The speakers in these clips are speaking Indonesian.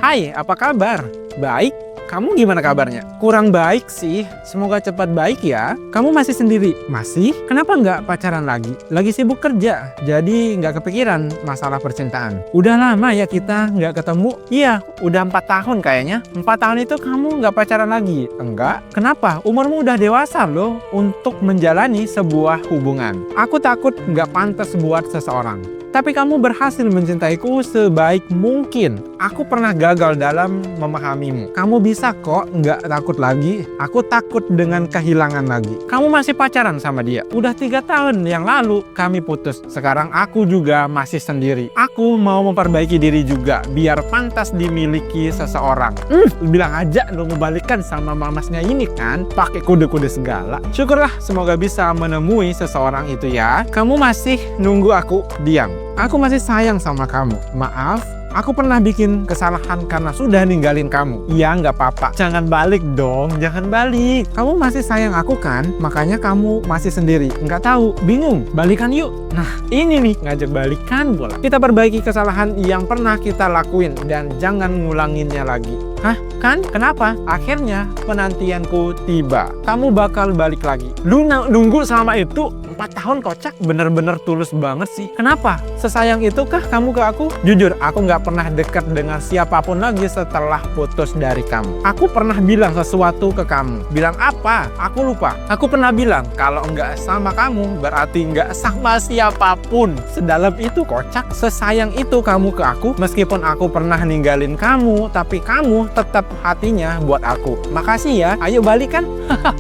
Hai, apa kabar? Baik? Kamu gimana kabarnya? Kurang baik sih, semoga cepat baik ya. Kamu masih sendiri? Masih? Kenapa nggak pacaran lagi? Lagi sibuk kerja, jadi nggak kepikiran masalah percintaan. Udah lama ya kita nggak ketemu? Iya, udah 4 tahun kayaknya. 4 tahun itu kamu nggak pacaran lagi? Enggak. Kenapa? Umurmu udah dewasa loh untuk menjalani sebuah hubungan. Aku takut nggak pantas buat seseorang. Tapi kamu berhasil mencintaiku sebaik mungkin. Aku pernah gagal dalam memahamimu. Kamu bisa kok nggak takut lagi. Aku takut dengan kehilangan lagi. Kamu masih pacaran sama dia. Udah 3 tahun yang lalu kami putus. Sekarang aku juga masih sendiri. Aku mau memperbaiki diri juga biar pantas dimiliki seseorang. Bilang aja lo mau balikan sama mamasnya ini kan. Pakai kode-kode segala. Syukurlah semoga bisa menemui seseorang itu ya. Kamu masih nunggu aku? Diam. Aku masih sayang sama kamu. Maaf, aku pernah bikin kesalahan karena sudah ninggalin kamu. Iya, nggak apa-apa. Jangan balik dong, jangan balik. Kamu masih sayang aku kan? Makanya kamu masih sendiri. Nggak tahu, bingung. Balikan yuk. Nah, ini nih, ngajak balikan bola. Kita perbaiki kesalahan yang pernah kita lakuin dan jangan ngulanginnya lagi. Hah? Kan? Kenapa? Akhirnya penantianku tiba. Kamu bakal balik lagi. Lu nunggu selama itu 4 tahun kocak, bener-bener tulus banget sih. Kenapa? Sesayang itukah kamu ke aku? Jujur, aku nggak pernah dekat dengan siapapun lagi setelah putus dari kamu. Aku pernah bilang sesuatu ke kamu. Bilang apa? Aku lupa. Aku pernah bilang, kalau nggak sama kamu, berarti nggak sama siapapun. Sedalam itu kocak, sesayang itu kamu ke aku. Meskipun aku pernah ninggalin kamu, tapi kamu tetap hatinya buat aku. Makasih ya, ayo balikan.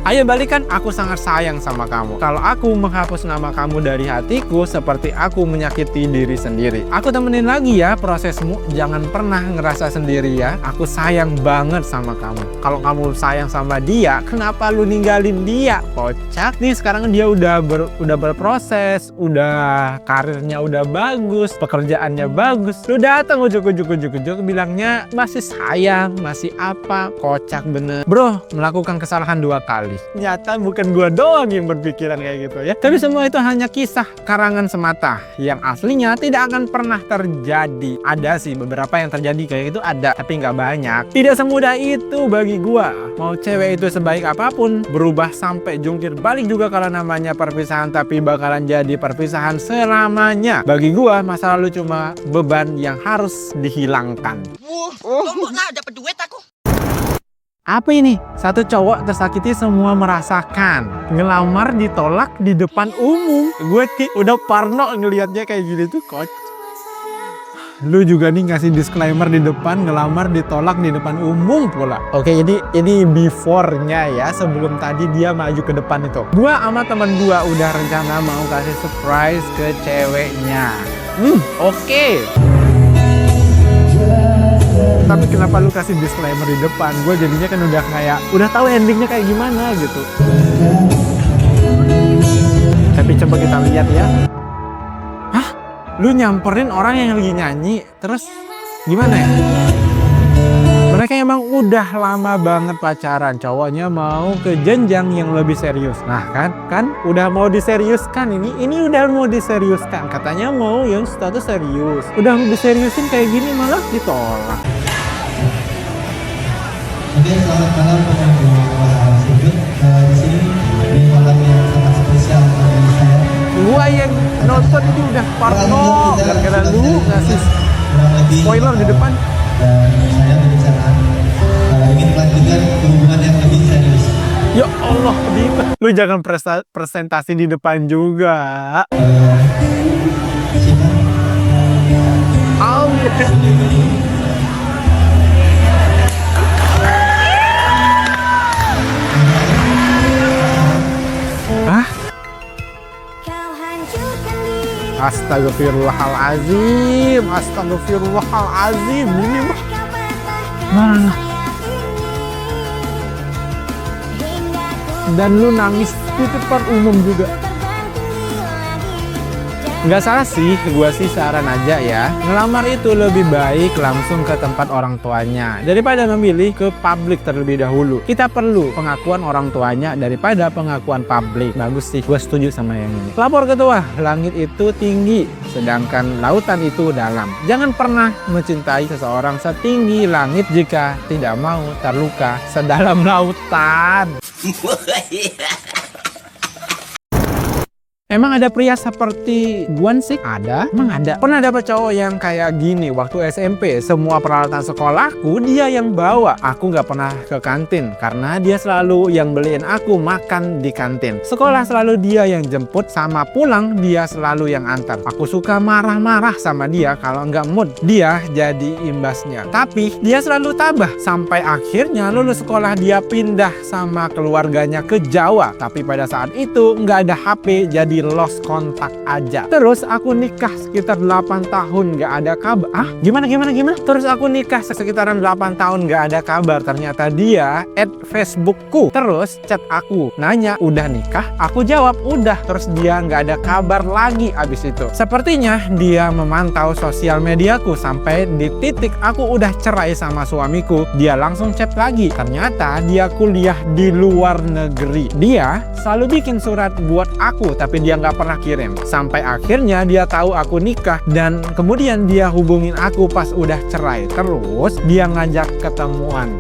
Ayo balikan, aku sangat sayang sama kamu. Kalau aku menghapus nama kamu dari hatiku, seperti aku menyakiti diri sendiri. Aku temenin lagi ya prosesmu, jangan pernah ngerasa sendiri ya. Aku sayang banget sama kamu. Kalau kamu sayang sama dia, kenapa lu ninggalin dia? Kocak nih, sekarang dia udah berproses, udah karirnya udah bagus, pekerjaannya bagus. Lu datang ujuk-ujuk bilangnya masih sayang, masih apa? Kocak bener. Bro, melakukan kesalahan 2 kali. Nyata bukan gua doang yang berpikiran kayak gitu ya. Tapi semua itu hanya kisah karangan semata yang aslinya tidak akan pernah terjadi. Ada sih beberapa yang terjadi kayak gitu, ada, tapi nggak banyak. Tidak semudah itu bagi gua. Mau cewek itu sebaik apapun, berubah sampai jungkir balik juga kalau namanya perpisahan, tapi bakalan jadi perpisahan selamanya. Bagi gua masa lalu cuma beban yang harus dihilangkan. Kamu lah dapat duit aku. Apa ini? Satu cowok tersakiti semua merasakan. Ngelamar ditolak di depan umum. Gue udah parno ngelihatnya kayak gini tuh, coach. Lu juga nih ngasih disclaimer di depan, ngelamar ditolak di depan umum pula. Oke, ini before-nya ya, sebelum tadi dia maju ke depan itu. Gua sama temen gua udah rencana mau kasih surprise ke ceweknya. Oke. Tapi kenapa lu kasih disclaimer di depan? Gue jadinya kan udah kayak, udah tahu endingnya kayak gimana gitu. Tapi coba kita lihat ya. Hah? Lu nyamperin orang yang lagi nyanyi, terus gimana ya? Mereka emang udah lama banget pacaran, cowoknya mau ke jenjang yang lebih serius. Nah kan udah mau diseriuskan, ini udah mau diseriuskan. Katanya mau yang status serius. Udah diseriusin kayak gini malah ditolak. Oke, selamat malam teman-teman sudut. Di sini di malam yang sangat spesial bagi saya. Gua yang nonton itu udah parno gara-gara lu ngasih spoiler di depan. Dan saya berbicara ingin melanjutkan hubungan yang lebih serius. Ya Allah, lu jangan presentasi di depan juga. Hah? Astagfirullahalazim, astagfirullahalazim. Ini mah mana? Dan lu nangis di depan umum juga. Nggak salah sih, gua sih saran aja ya. Ngelamar itu lebih baik langsung ke tempat orang tuanya daripada memilih ke publik terlebih dahulu. Kita perlu pengakuan orang tuanya daripada pengakuan publik. Bagus sih, gua setuju sama yang ini. Lapor ketua, langit itu tinggi, sedangkan lautan itu dalam. Jangan pernah mencintai seseorang setinggi langit jika tidak mau terluka sedalam lautan. Emang ada pria seperti Guan sih? Ada? Emang ada? Pernah dapet cowok yang kayak gini waktu SMP. Semua peralatan sekolahku dia yang bawa. Aku nggak pernah ke kantin karena dia selalu yang beliin aku makan di kantin. Sekolah selalu dia yang jemput, sama pulang dia selalu yang antar. Aku suka marah-marah sama dia kalau nggak mood. Dia jadi imbasnya. Tapi dia selalu tabah. Sampai akhirnya lulus sekolah dia pindah sama keluarganya ke Jawa. Tapi pada saat itu nggak ada HP, jadi lost kontak aja. Terus aku nikah sekitar 8 tahun gak ada kabar. Gimana? Terus aku nikah sekitaran 8 tahun gak ada kabar. Ternyata dia add Facebookku. Terus chat aku, nanya udah nikah? Aku jawab udah. Terus dia gak ada kabar lagi abis itu. Sepertinya dia memantau sosial mediaku sampai di titik aku udah cerai sama suamiku. Dia langsung chat lagi. Ternyata dia kuliah di luar negeri. Dia selalu bikin surat buat aku, tapi dia nggak pernah kirim. Sampai akhirnya dia tahu aku nikah dan kemudian dia hubungin aku pas udah cerai. Terus dia ngajak ketemuan.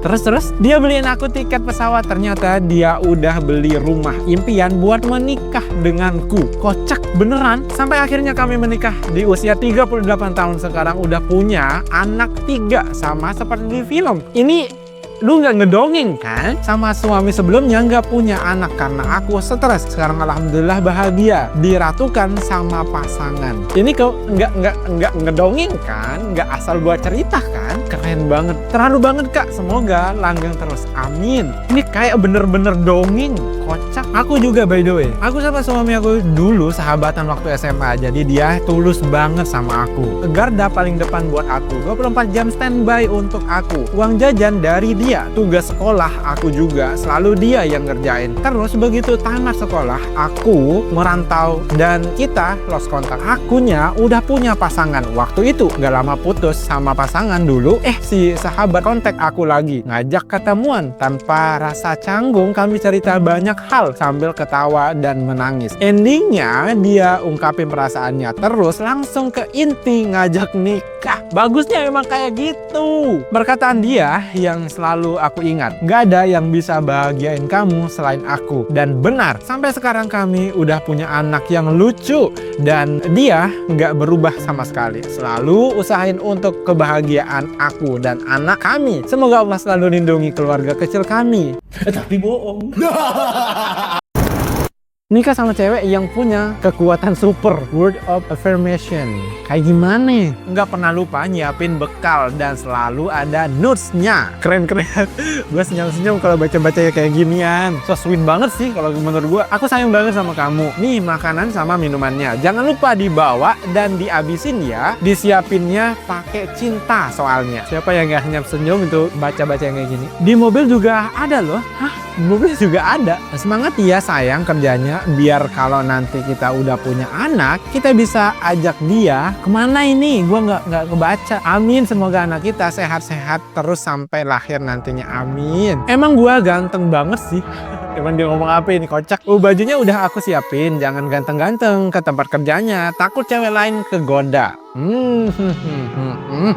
Terus dia beliin aku tiket pesawat. Ternyata dia udah beli rumah impian buat menikah denganku. Kocak beneran. Sampai akhirnya kami menikah di usia 38 tahun. Sekarang udah punya anak 3 sama seperti di film. Ini lu nggak ngedongeng kan? Sama suami sebelumnya nggak punya anak karena aku stres. Sekarang alhamdulillah bahagia, diratukan sama pasangan. Ini kau nggak ngedongeng kan? Nggak asal buat cerita kan? Keren banget, terharu banget kak. Semoga langgeng terus, amin. Ini kayak bener-bener dongeng, kocak. Aku juga by the way, aku sama suami aku dulu sahabatan waktu SMA. Jadi dia tulus banget sama aku. Garda paling depan buat aku, 24 jam standby untuk aku. Uang jajan dari dia, tugas sekolah aku juga selalu dia yang ngerjain. Terus begitu tamat sekolah, aku merantau dan kita lost kontak. Akunya udah punya pasangan. Waktu itu gak lama putus sama pasangan dulu. Si sahabat kontak aku lagi, ngajak ketemuan. Tanpa rasa canggung kami cerita banyak hal sambil ketawa dan menangis. Endingnya dia ungkapin perasaannya, terus langsung ke inti ngajak nikah. Bagusnya memang kayak gitu. Perkataan dia yang selalu aku ingat, gak ada yang bisa bahagiain kamu selain aku. Dan benar, sampai sekarang kami udah punya anak yang lucu dan dia gak berubah sama sekali. Selalu usahain untuk kebahagiaan aku dan anak kami. Semoga Allah selalu lindungi keluarga kecil kami. Tapi bohong. Nikah sama cewek yang punya kekuatan super, word of affirmation. Kayak gimana? Nggak pernah lupa nyiapin bekal dan selalu ada notes-nya. Keren-keren. Gue senyum-senyum kalau baca-baca kayak ginian. So sweet banget sih kalau menurut gue. Aku sayang banget sama kamu. Nih makanan sama minumannya. Jangan lupa dibawa dan dihabisin ya. Disiapinnya pakai cinta soalnya. Siapa yang nggak senyum-senyum itu baca-baca yang kayak gini? Di mobil juga ada loh. Mobil juga ada. Semangat ya sayang kerjanya, biar kalau nanti kita udah punya anak, kita bisa ajak dia kemana ini. Gua nggak kebaca. Amin, semoga anak kita sehat-sehat terus sampai lahir nantinya, amin. Emang gua ganteng banget sih. Emang dia ngomong apa ini, kocak. Bajunya udah aku siapin, jangan ganteng-ganteng ke tempat kerjanya, takut cewek lain kegoda.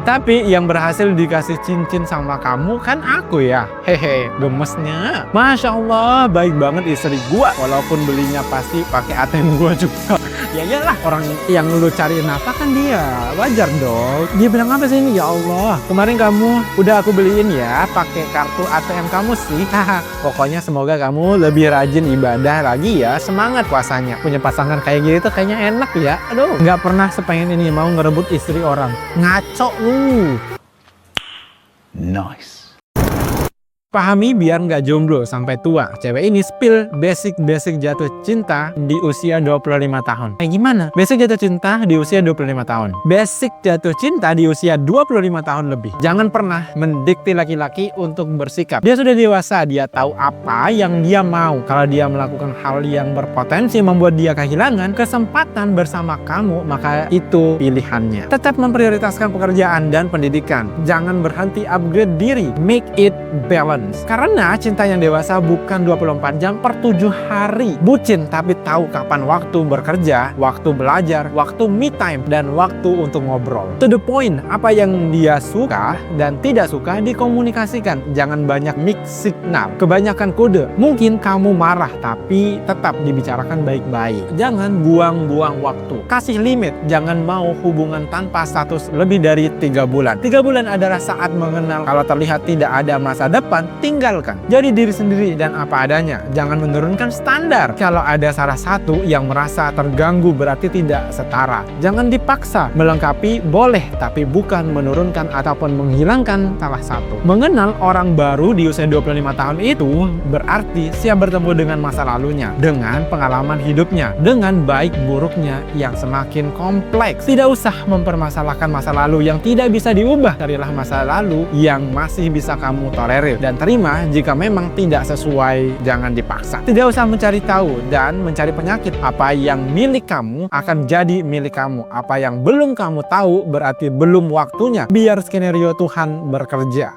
Tapi yang berhasil dikasih cincin sama kamu kan aku ya. Hehe, gemesnya. Masya Allah, baik banget istri gua. Walaupun belinya pasti pakai ATM gua juga. Ya iyalah, orang yang lu cariin apa kan dia. Wajar dong. Dia bilang apa sih ini? Ya Allah, kemarin kamu udah aku beliin ya pakai kartu ATM kamu sih. Pokoknya semoga kamu lebih rajin ibadah lagi ya. Semangat puasanya. Punya pasangan kayak gitu kayaknya enak ya. Aduh, nggak pernah sepengen ini mau ngerebut istri orang. Ngaco lu. Nice. Pahami biar nggak jomblo sampai tua. Cewek ini spill basic jatuh cinta di usia 25 tahun. Kayak gimana? Basic jatuh cinta di usia 25 tahun. Basic jatuh cinta di usia 25 tahun lebih. Jangan pernah mendikte laki-laki untuk bersikap. Dia sudah dewasa, dia tahu apa yang dia mau. Kalau dia melakukan hal yang berpotensi membuat dia kehilangan kesempatan bersama kamu, maka itu pilihannya. Tetap memprioritaskan pekerjaan dan pendidikan. Jangan berhenti upgrade diri. Make it balance. Karena cinta yang dewasa bukan 24 jam per 7 hari. Bucin tapi tahu kapan waktu bekerja, waktu belajar, waktu me time, dan waktu untuk ngobrol. To the point, apa yang dia suka dan tidak suka dikomunikasikan. Jangan banyak mix signal, kebanyakan kode. Mungkin kamu marah tapi tetap dibicarakan baik-baik. Jangan buang-buang waktu. Kasih limit, jangan mau hubungan tanpa status lebih dari 3 bulan. 3 bulan adalah saat mengenal. Kalau terlihat tidak ada masa depan, tinggalkan. Jadi diri sendiri dan apa adanya. Jangan menurunkan standar. Kalau ada salah satu yang merasa terganggu berarti tidak setara. Jangan dipaksa. Melengkapi boleh, tapi bukan menurunkan ataupun menghilangkan salah satu. Mengenal orang baru di usia 25 tahun itu berarti siap bertemu dengan masa lalunya, dengan pengalaman hidupnya, dengan baik buruknya yang semakin kompleks. Tidak usah mempermasalahkan masa lalu yang tidak bisa diubah. Carilah masa lalu yang masih bisa kamu tolerir dan terima. Jika memang tidak sesuai, jangan dipaksa. Tidak usah mencari tahu dan mencari penyakit. Apa yang milik kamu akan jadi milik kamu. Apa yang belum kamu tahu berarti belum waktunya. Biar skenario Tuhan bekerja.